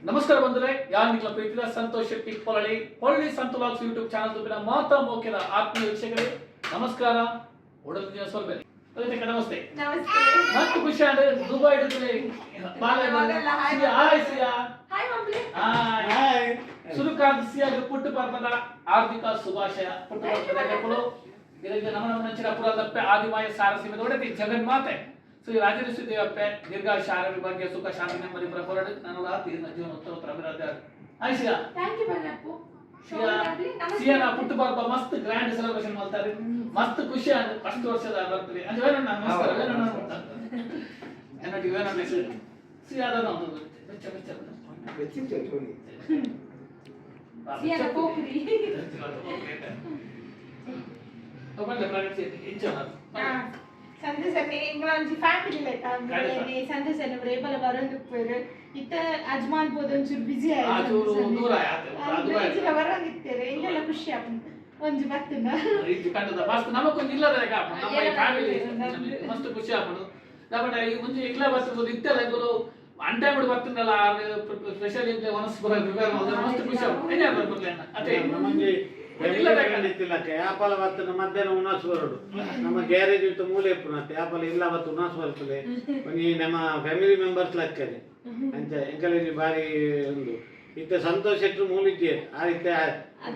ನಮಸ್ಕಾರ ಬಂಧುಗಳೇ, ಯಾರು ನಿಖಲ ಪ್ರೀತಿಯ Santosh Shetty Polli Santu vlogs YouTube channel ತುಪ್ಪಿನ ಮಾತಾ ಮೋಕೆದ ಆತ್ಮೀಯ ವೀಕ್ಷಕರೇ ನಮಸ್ಕಾರ. ಒಡಲಿನ ಸ್ವಲ್ಪ ನಮಸ್ತೆ ಮತ್ತು ಖುಷಿ ಅಂದ್ರೆ ದುಬೈ ಇಡುತ್ತಲೇ ಸುರುಕಾದ ಸಿಯಾಗಿ ಪುಟ್ಟು ಪರ್ವದ ಆರ್ಥಿಕ ಶುಭಾಶಯ ಪುಟ್ಟು ಪರ್ವದ ಇದಕ್ಕೆ ನಮ್ಮ ನಂಚಿನ ಪುರದಪ್ಪೆ ಆದಿಮಾಯ ಸಾರಸಿಮೆ ಒಡತಿ ಜಗನ್ಮಾತೆ ಶ್ರೀ ರಾಜೇಶ್ವರಿ ದೇವಪ್ಪೆ ದೀರ್ಘಾಯುಷ್ಯ ಆರೋಗ್ಯ ಭಾಗ್ಯ ಸುಖ ಶಾಂತಿ ನೆಮ್ಮದಿ ಹೊರಡು ನಾನು ಜೀವನ ಉತ್ತರ ಅಭಿವೃದ್ಧಿ ಆಯ್ಸಿಯಾ ಸಿಯಾನ ಪುಟ್ಟು ಪರ್ವ ಮಸ್ತ್ ಗ್ರ್ಯಾಂಡ್ ಸೆಲೆಬ್ರೇಷನ್ ಮಾಡ್ತಾರೆ. ಮಸ್ತ್ ಖುಷಿ ಆದ ಫಸ್ಟ್ ವರ್ಷದ ಬರ್ತದೆ ಅಂದ್ರೆ ವೇನಣ್ಣ ನಮಸ್ಕಾರ ವೇನಣ್ಣ ಎನ್ನಡಿ ವೇನಣ್ಣ ಸಿಯಾದ ಒಂದು ಬೆಚ್ಚ ಬೆಚ್ಚ ಬೆಚ್ಚಿಂಚ ಚೋಲಿ ಸಿಯಾದ ಕೋಕರಿ ಒಬ್ಬಳೆ ಪ್ರಗತಿ ಇಂಚನ ಸಂದೇಶಕ್ಕೆ ಇಂಗ್ಲಾಂಜಿ ಫ್ಯಾಮಿಲಿ ಲೈಕ್ ಅಂದ್ರೆ ಸಂದೇಶನ ರೇಬಲ ಬರಂದು ಪೇರು ಇತ್ತ ಅಜ್ಮಾನ್ ಬೋದೊಂಚೂರು ಬಿಜಿ ಆಯ್ತು ದೂರ ಆಯ್ತು ಅದು ಬರಂಗಿತ್ತೇರೆ ಇಂಗೆಲ್ಲ ಖುಷಿ ಆಪುಂಡು ಒಂಜಿ ಬತ್ತುನ ರೀತಿ ಕಂಡದ ಮಸ್ತ್ ನಮಕೊಂದು ಇಲ್ಲದ ನಮ್ಮ ಫ್ಯಾಮಿಲಿ ಮಸ್ತ್ ಖುಷಿ ಆಪುಂಡು ನಮ್ಮನೆ ಈ ಮುಂಚೆ ಇಗ್ಲ ಬರ್ತದ ಇತ್ತಲ್ಲ ಇವರು ಅನ್ ಟೈಮ್ ಬರ್ತನಲ್ಲ ಸ್ಪೆಷಲ್ ಇಂದ ಒನ್ಸ್ ಪ್ರಿಪೇರ್ ಮಾಡಿದ್ರೆ ಮಸ್ತ್ ಖುಷಿ ಆಪುಂಡು ಎಂಜಾಯ್ ಬರ್ಬರ್ಲೆ ಅದೇ ನಮಗೆ ಯಾಪಲ ಬರ್ತನ ಮಧ್ಯಾಹ್ನ ಉನಾಸ್ ಬರೋಡು ನಮ್ಮ ಗ್ಯಾರೇಜ್ ಇತ್ತು ಮೂಲೆ ಪುನತ್ತೆ ಯಾಪಲ ಇಲ್ಲ ಬತ್ತು ಉನಾಸ್ ಬರ್ತದೆ ಒಂಜಿ ನಮ್ಮ ಫ್ಯಾಮಿಲಿ ಮೆಂಬರ್ಸ್ ಲಕ್ಕನೆ ಅಂಚ ಎಂಕಲೇಜಿ ಬಾರಿ ಒಂದು ಇತ್ತ ಸಂತೋಷ್ ಶೆಟ್ರು ಮೂಲಿದ್ದೆ ಆ ಇತ್ತ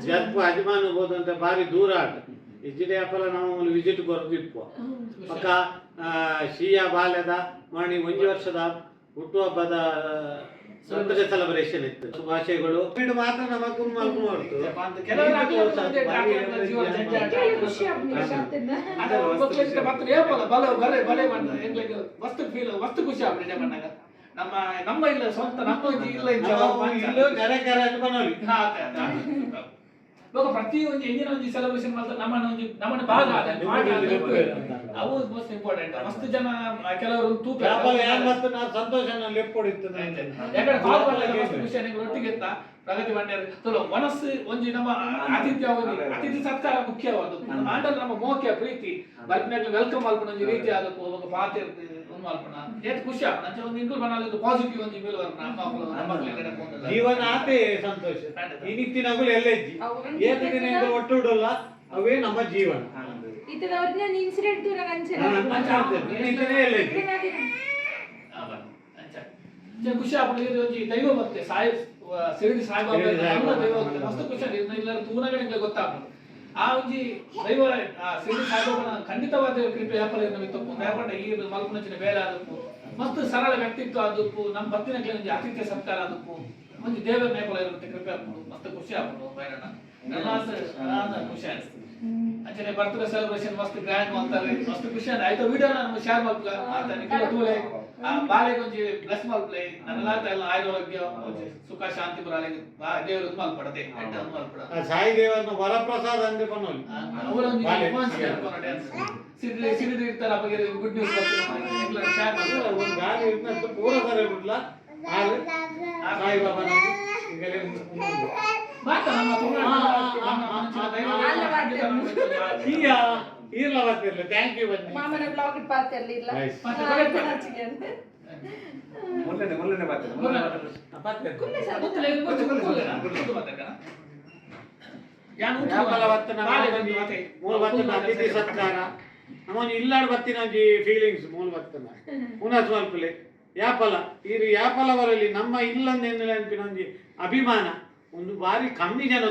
ಜರ್ಪು ಅಜಮಾನು ಹೋದಂತ ಬಾರಿ ದೂರ ಆಟ ಇಜ್ಜಿಡೆ ಯಾಪಲ ನಾವು ವಿಸಿಟ್ ಕೊರದಿಪ್ಪು ಪಕ್ಕ ಶಿಯಾ ಬಾಲ್ಯದ ಮಣಿ ಒಂಜಿ ವರ್ಷದ ಹುಟ್ಟುಹಬ್ಬದ ಸಂತೋಷ ಸೆಲೆಬ್ರೇಷನ್ ಇತ್ತು. ಶುಭಾಶಯಗಳು ಇದು ಮಾತ್ರ ನಮಗೂ ಮಲ್ಕು ಮಾಡ್ತು ಮಸ್ತ್ ಫೀಲ್ ಮಸ್ತ್ ಖುಷಿ ಆಗ್ಬಿಟ್ಟಿದೆ ಮಣ್ಣಾಗ ನಮ್ಮ ನಮ್ಮ ಇಲ್ಲ ಸ್ವಂತ ನಮ್ಮ ಇಲ್ಲ ಇಲ್ಲೂ ಕರೆ ಕರೆ ಅಂತ ಬನ್ನೋಲಿ ಇವಾಗ ಪ್ರತಿಯೊಂದು ಎಂಜಿನ ಒಂದು ಸೆಲೆಬ್ರೇಷನ್ ಮಾಡ್ತಾರೆ ನಮ್ಮನ್ನ ಭಾಗ ಅವು ಮೋಸ್ಟ್ ಇಂಪಾರ್ಟೆಂಟ್. ಮಸ್ತ್ ಜನ ಕೆಲವರು ತೂಕ ಸಂತೋಷ ಲೆಪ್ಪೊಡಿತ್ತು ಯಾಕಂದ್ರೆ ಕಾಲ್ ಮಾಡಲಿಲ್ಲ ಖುಷಿ ಒಟ್ಟಿಗೆ ಪ್ರಗತಿ ಮಾಡ್ಯಾರ ಚಲೋ ಮನಸ್ಸು ಒಂಜಿ ನಮ್ಮ ಆತಿಥ್ಯ ಅತಿಥಿ ಸತ್ಕಾರ ಮುಖ್ಯವಾದ ಆಂಡಲ್ ನಮ್ಮ ಮೋಖ್ಯ ಪ್ರೀತಿ ಬರ್ಪಿನಾಗ್ಲಿ ವೆಲ್ಕಮ್ ಮಾಡ್ಕೊಂಡು ಒಂದು ರೀತಿ ಅದಕ್ಕೆ ಒಂದು ಪಾತೆ ಒಂದು ಮಾಡ್ಕೊಂಡ ಎಷ್ಟು ಖುಷಿ ಆಗ್ತದೆ ಅಂಚೆ ಒಂದು ಇಂಕ್ಲೂಡ್ ಮಾಡಲ್ಲ ಪಾಸಿಟಿವ್ ಒಂದು ಇಮೇಲ್ ಬರ್ಪ ನಮ್ಮ ಜೀವನ ಆತೆ ಸಂತೋಷ ಈ ನಿಟ್ಟಿನಾಗಲೂ ಎಲ್ಲ ಇದ್ದಿ ಏತ ದಿನ ಒಟ್ಟು ಬಿಡಲ್ಲ ಅವೇ ನಮ್ಮ ಜೀವನ ಇತದ ಒರಿಜಿನಲ್ ಇನ್ಸಿಡೆಂಟ್ ದೂರ ಖುಷಿ ಆಗ್ಬಿಟ್ಟು ದೈವ ಬರ್ತದೆ ಶಿರಡಿ ಸಾಯಿಬಾಬಾ ದೈವ ಮಸ್ತ್ ಖುಷಿ ಎಲ್ಲರೂ ತೂನಗಳಿಗೆ ಗೊತ್ತಾಗ್ತದೆ ಆ ಒಂಜಿ ದೈವ ಶಿರಡಿ ಸಾಯಿಬಾಬನ ಖಂಡಿತವಾದ ಕೃಪೆ ವ್ಯಾಪಾರ ತಪ್ಪು ವ್ಯಾಪಾರ ಈ ಮಲ್ಪುನಚಿನ ಬೇಳೆ ಆದಪ್ಪು ಮಸ್ತ್ ಸರಳ ವ್ಯಕ್ತಿತ್ವ ಆದಪ್ಪು ನಮ್ಮ ಭಕ್ತಿನಕ್ಕೆ ಒಂದು ಆತಿಥ್ಯ ಸತ್ಕಾರ ಆದಪ್ಪು ಒಂದು ದೇವರ ನೇಪಲ ಇರುತ್ತೆ ಕೃಪೆ ಆಗ್ಬೋದು ಮಸ್ತ್ ಖುಷಿ ಆಗ್ಬೋದು ಬೈರಣ್ಣ ಖುಷಿ ಅನಿಸ್ತದೆ ಅಂಚನೆ ಬರ್ತ್ಡೇ ಸೆಲೆಬ್ರೇಷನ್ ಮಸ್ತ್ ಗ್ರ್ಯಾಂಡ್ ಮಾಡ್ತಾರೆ ಮಸ್ತ್ ಖುಷಿ ಅಂತ ಆಯ್ತು ವಿಡಿಯೋ ನಮ್ಗೆ ಶೇರ್ ಮಾಡ್ಲ ತೂಲೆ ಬಾಲೆಗೆ ಒಂಜಿ ಬ್ಲೆಸ್ ಮಾಡ್ಲೆ ನನ್ನೆಲ್ಲ ಎಲ್ಲ ಆಯುರ್ವೇದ್ಯ ಸುಖ ಶಾಂತಿ ಬರಲಿ ದೇವರು ಮಲ್ಪಡದೆ ಮಲ್ಪಡ ಸಾಯಿ ದೇವರನ್ನು ವರಪ್ರಸಾದ ಅಂದ್ರೆ ಬನ್ನೋಲಿ ಅವರೊಂದು ಸಿರಿದು ಇರ್ತಾರೆ ಬಗ್ಗೆ ಗುಡ್ ನ್ಯೂಸ್ ಶೇರ್ ಮಾಡ್ತಾರೆ ಒಂದು ಗಾಡಿ ಇರ್ತಂತ ಪೂರ ಸರಿ ಬಿಡ್ಲ ಸಾಯಿ ಬಾಬಾ ಥ್ಯಾಂಕ್ ಯು ಮಾಮನ ಬ್ಲಾಗ್ ಪಾತಿರ್ಲಿಲ್ಲ ಅತಿಥಿ ಸತ್ಕಾರ ನಮ್ಮನ್ನು ಇಲ್ಲಾಡ್ ಬತ್ತಿನ ಫೀಲಿಂಗ್ಸ್ ಮೂಲ ಬರ್ತನ ಪುನಃ ಸ್ವಲ್ಪಲೆ ಯಾಪಲ ಇದು ಯಾಪಲವರಲ್ಲಿ ನಮ್ಮ ಇಲ್ಲಂದೇನು ನೆನಪಿನ ಒಂದು ಅಭಿಮಾನ ಒಂದು ಬಾರಿ ಕಮ್ಮಿ ಜನ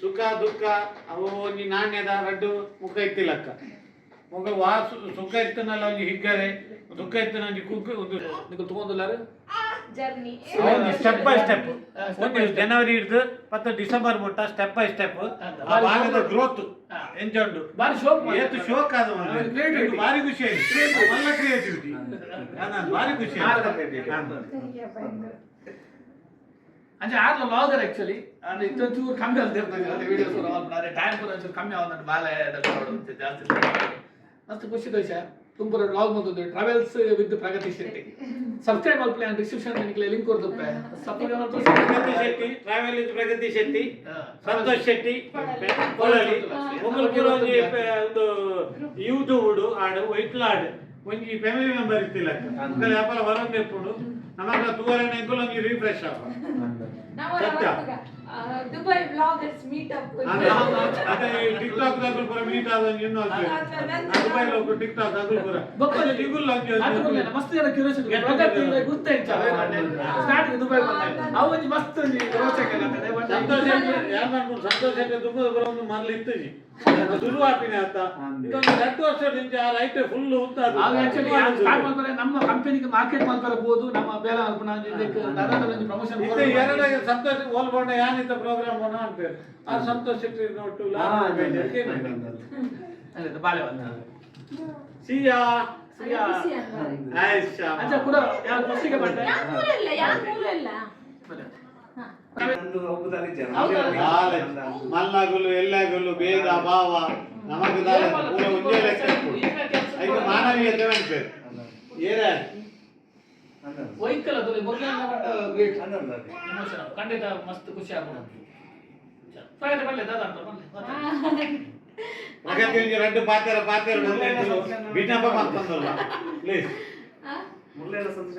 ಸುಖ ದುಃಖ ಅವು ಒಂಜಿ ನಾಣ್ಯದ ರಡ್ಡು ಮುಖ ಇತ್ತಿಲಕ್ಕ ಮುಖ ಸುಖ ಇತ್ತನಲ್ಲ ಒಂಜಿ ಹಿಗ್ಗರೆ ದುಃಖ ಇತ್ತನ ಒಂಜಿ ಕುಗ್ಗು ಒಂದು ತಗೊಂಡಿಲ್ಲಾರು ಜರ್ನಿ ಸ್ಟೆಪ್ ಬೈ ಸ್ಟೆಪ್ ಒಂದು ಜನವರಿ ಹಿಡಿದು ಮತ್ತು ಡಿಸೆಂಬರ್ ಮುಟ್ಟ ಸ್ಟೆಪ್ ಬೈ ಸ್ಟೆಪ್ ಆ ಭಾಗದ ಗ್ರೋತ್ ಎಂಜಾಯ್ಡು ಬಾರಿ ಶೋಕ್ ಏತು ಶೋಕ್ ಆದ ಬಾರಿ ಖುಷಿ ಆಯ್ತು ಒಳ್ಳ ಕ್ರಿಯೇಟಿವಿಟಿ ಬಾರಿ ಖುಷಿ ಅಂದ್ರೆ ಆದ್ಲ ಲಾಗರ್ ಆಕ್ಚುಲಿ ಅಂದ್ರೆ ಇತ್ತೊಂಚೂರು ಕಮ್ಮಿ ಅಂತ ವಿಡಿಯೋಸ್ ಟೈಮ್ ಕೂಡ ಒಂಚೂರು ಕಮ್ಮಿ ಆಗೋದು ಬಾಲೆ ಜಾಸ್ತಿ ಮಸ್ತ್ ಖುಷಿ ದೋಷ ತುಂಬ ಲಾಗ್ ಬಂದದ್ದು travels with Pragati Shetty subscribe ಮಾಡ್ಕೊಳ್ಳಿ ನಾನು ಡಿಸ್ಕ್ರಿಪ್ಷನ್ ಲಿಂಕ್ ಕೊಡ್ತುಪ್ಪೆ support Pragati Shetty travel is Pragati Shetty Santosh Shetty Kolali Mogalpura ಒಂದು ಯೂಟ್ಯೂಬ್ ಆಡು ವೈಟ್ಲಾಡ್ ಒಂಜಿ ಫ್ಯಾಮಿಲಿ ಮೆಂಬರ್ ಇತ್ತಿಲ್ಲ ಅಂಕಲ್ ವ್ಯಾಪಾರ ಬರೋದು ಎప్పుడు ನಮಗ ತೂವರನೆ ಎಂಕುಲು ಒಂಜಿ ರಿಫ್ರೆಶ್ ಆಪ ಸತ್ಯ ದುಬೈ ವ್ಲಾಗರ್ಸ್ ಮೀಟ್ ಅಪ್ ಅದೇ ಟಿಕ್ಟಾಕ್ ದಾಗಲು ಪುರ ಮೀಟ್ ಆದಂಗೆ ಇನ್ನೂ ದುಬೈ ಲೋಕ ಟಿಕ್ಟಾಕ್ ದಾಗಲು ಪುರ ಬೊಕ್ಕಲ್ಲಿ ದಿಗುಲ್ ಅಂಜಿ ಮಸ್ತ್ ಜನ ಕ್ಯೂರಿಯಾಸಿಟಿ ಪ್ರಗತಿ ಗುರ್ತೈತ ಸ್ಟಾರ್ಟ್ ದುಬೈ ಬಂದ ಅವೊಂಜಿ ಮಸ್ತ್ ಒಂಜಿ ರೋಚಕ ಆಗ್ತದೆ ಸಂತೋಷ ಯಾರು ಮಾಡ್ಕೊಂಡು ಸಂತೋಷ ದುಬ್ಬದ ಪುರ ಒಂದು ಮರಳು ಇತ್ತಜಿ ಶುರು ಆಪಿನ ಆತ ಇದೊಂದು 2 ವರ್ಷದಿಂದ ಆ ರೈಟ್ ಫುಲ್ ಉಂಟಾದ ನಾವು ಆಕ್ಚುಲಿ ಸ್ಟಾರ್ಟ್ ಮಾಡ್ತಾರೆ ನಮ್ಮ ಕಂಪನಿಗೆ ಮಾರ್ಕೆಟ್ ಮಾಡ್ಬರಬಹುದು ನಮ್ಮ ಬೇರೆ ಇದಕ್ಕೆ ದಾದಾದಲ್ಲಿ ಪ್ರಮೋಷನ್ ಇದು ಎರಡು ಸಂತೋಷ ಹೋಲ್ಕೊಂಡ ಯಾನಿತ ಪ್ರೋಗ್ರಾಮ್ ಅನ್ನ ಅಂತಾರೆ ಆ ಸಂತೋಷ ನೋಟು ಬಾಳೆ ಬಂದ ಸಿಯಾ ಅಜ್ಜ ಕೂಡ ಯಾವ ಫಸ್ಟಿಗೆ ಬಂದೆ ಮಲ್ಲಾಗುಲು ಎಲ್ಲಾಗುಲು ಭೇದ ಭಾವ ನಮಗೆ ಪೂರ ಒಂದೇ ಲೆಕ್ಕ ಈಗ ಮಾನವೀಯತೆ ಅನ್ಬೇಕು ಏರ ವೈಕಲ್ ಅದು ಗ್ರೇಟ್ ಎಮೋಷನ್ ಖಂಡಿತ ಮಸ್ತ್ ಖುಷಿ ಆಗ್ಬೋದು ಪ್ರಗತಿ ಬರಲಿ ದಾದಾ ಅಂತ ಬರಲಿ ಪ್ರಗತಿ ಒಂಜಿ 2 ಪಾತ್ರ ಬಂದು ಬಿಟ್ಟಪ್ಪ ಮಾಡ್ತಂದಲ್ಲ ಪ್ಲೀಸ್ ಮುರಳೀನ ಸಂತೋಷ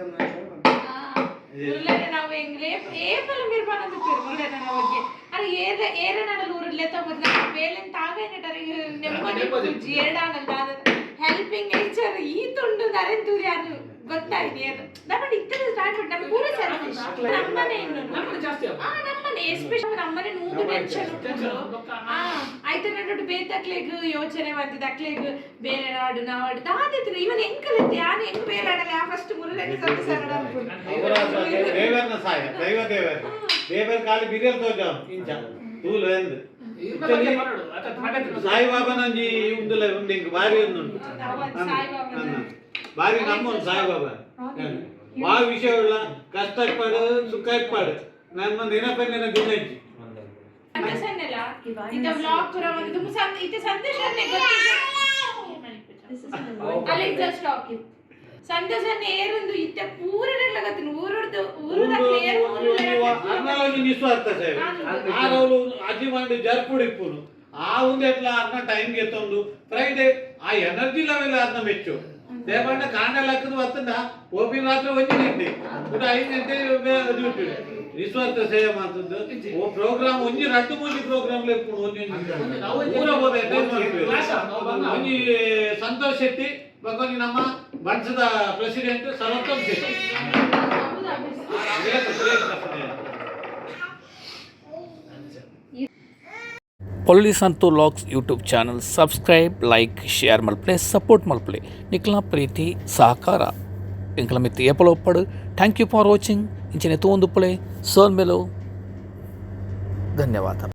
మురళీన ನಾವು ಎಂಗ್ಲೇ ಏಪಲ మీరు పనందు పేరు మురళీన నవకి అరే ఏరేనాడల ఊరులేతో మొదల వేలెన్ తాగైనటరి నెమ్మది ಜೇಡಾನಲ್ಲ ಹೆಲ್ಪಿಂಗ್ ನೇಚರ್ ಈ ತುಂಡು ನರೆಂತೂರ್ಯಾನು ಗೊತ್ತಾಯ್ತು ಏನು ನಮ್ಮನೆ ಇತ್ತರೆ ಸ್ಟಾರ್ಟ್ ಮಾಡಿ ನಮ್ಮ ಪೂರ ಸೆಲ್ಫಿಶ್ ನಮ್ಮನೆ ನಮ್ಮನೆ ಜಾಸ್ತಿ ನಮ್ಮನೆ ಎಸ್ಪೆಷಲಿ ನಮ್ಮನೆ ನೂದು ಟೆನ್ಷನ್ ಆಯ್ತು ನನ್ನೊಟ್ಟು ಬೇತಕ್ಲೆಗ್ ಯೋಚನೆ ಮಾಡ್ತಿದ್ದ ಅಕ್ಲೆಗ್ ಬೇರೆ ನಾಡು ದಾದಿತ್ರ ಇವನ್ ಎಂಕಲತ್ತೆ ಯಾರು ಹೆಂಗ್ ಬೇರೆ ಆಡಲ್ಲ ಫಸ್ಟ್ ಮುರಳಿನ ಸಂತೋಷ ದೇವರನ ಸಹಾಯ ದೈವ ದೇವರ ಕಾಲಿ ಬಿರಿಯಲ್ ತೋಜಾವ್ ಇಂಚ ತೂಲು ಎಂದು ಸಾಯಿಬಾಬಾನಂಜಿ ಉಂದುಲ ಉಂದಿಂಗ್ ಬಾರಿ ಉಂದುಂಟು ಬಾರಿ ನಮ್ಮ ಸಾಯಿಬಾಬಾ ಆ ವಿಷಯವುಳ್ಳ ಕಷ್ಟಪಡು ಸುಖಪಡು ನನ್ನ ನೆನಪಿನ ದಿನಜ್ಜಿ ಸಂದೇಶನೆಲ್ಲ ಇದ ವ್ಲಾಗ್ ಪುರ ಒಂದು ಇದು ಸಂದೇಶನೆ ಅಲೆಕ್ಸಾ ಸ್ಟಾಕ್ ಸಂದೇಶನೆ ಏರುಂದು ಇತ್ತ ಪೂರನೆಲ್ಲ ಗತಿನ ಊರದಕ್ಕೆ ಏರು ಅರ್ನಲೊಂದು ನಿಸ್ವಾರ್ಥ ಸೇವೆ ಆರವಳು ಅಜ್ಜಿ ಮಾಡಿ ಜರ್ಪುಡಿಪ್ಪುನು ಆ ಒಂದು ಎಟ್ಲ ಅರ್ನ ಟೈಮ್ಗೆ ತಂದು ಫ್ರೈಡೆ ಆ ಎನರ್ಜಿ ಲೆವೆಲ್ ಅರ್ನ ಮೆಚ್ಚು ದೇವಣ್ಣ ಕಾಂಡಲ್ ಹಾಕಿದ್ ಬರ್ತದ ಓಪಿ ರಾತ್ರಿ 1 ಗಂಟೆ ಕೂಡ 5 ಗಂಟೆ ಡ್ಯೂಟಿ ನಿಸ್ವಾರ್ಥ ಸೇವೆ ಮಾಡ್ತದ್ದು ಓ ಪ್ರೋಗ್ರಾಮ್ ಒಂಜಿ 2-3 ಪ್ರೋಗ್ರಾಮ್ ಲೆಪ್ಪುನು ಒಂಜಿ ಪೂರ ಬೋದ ಒಂಜಿ ಸಂತೋಷ್ ಶೆಟ್ಟಿ ಬಗ್ಗೊಂಜಿ ನಮ್ಮ ಬಣ್ಸದ president Sarvottam Shetty Polli Santu vlogs YouTube channel subscribe like share ಮಲ್ಪಲೆ ಸಪೋರ್ಟ್ ಮಲ್ಪಲೆ ನಿಕ್ಲ ಪ್ರೀತಿ ಸಹಕಾರ ಎಂಕಲ ಮಿತ್ತು ಏಪಲೊಪ್ಪಡು ಥ್ಯಾಂಕ್ ಯು ಫಾರ್ ವಾಚಿಂಗ್ ಇಂಚಿನ ತೂಂದುಪ್ಪಳೆ ಸೋನ್ ಮೇಲೋ ಧನ್ಯವಾದ.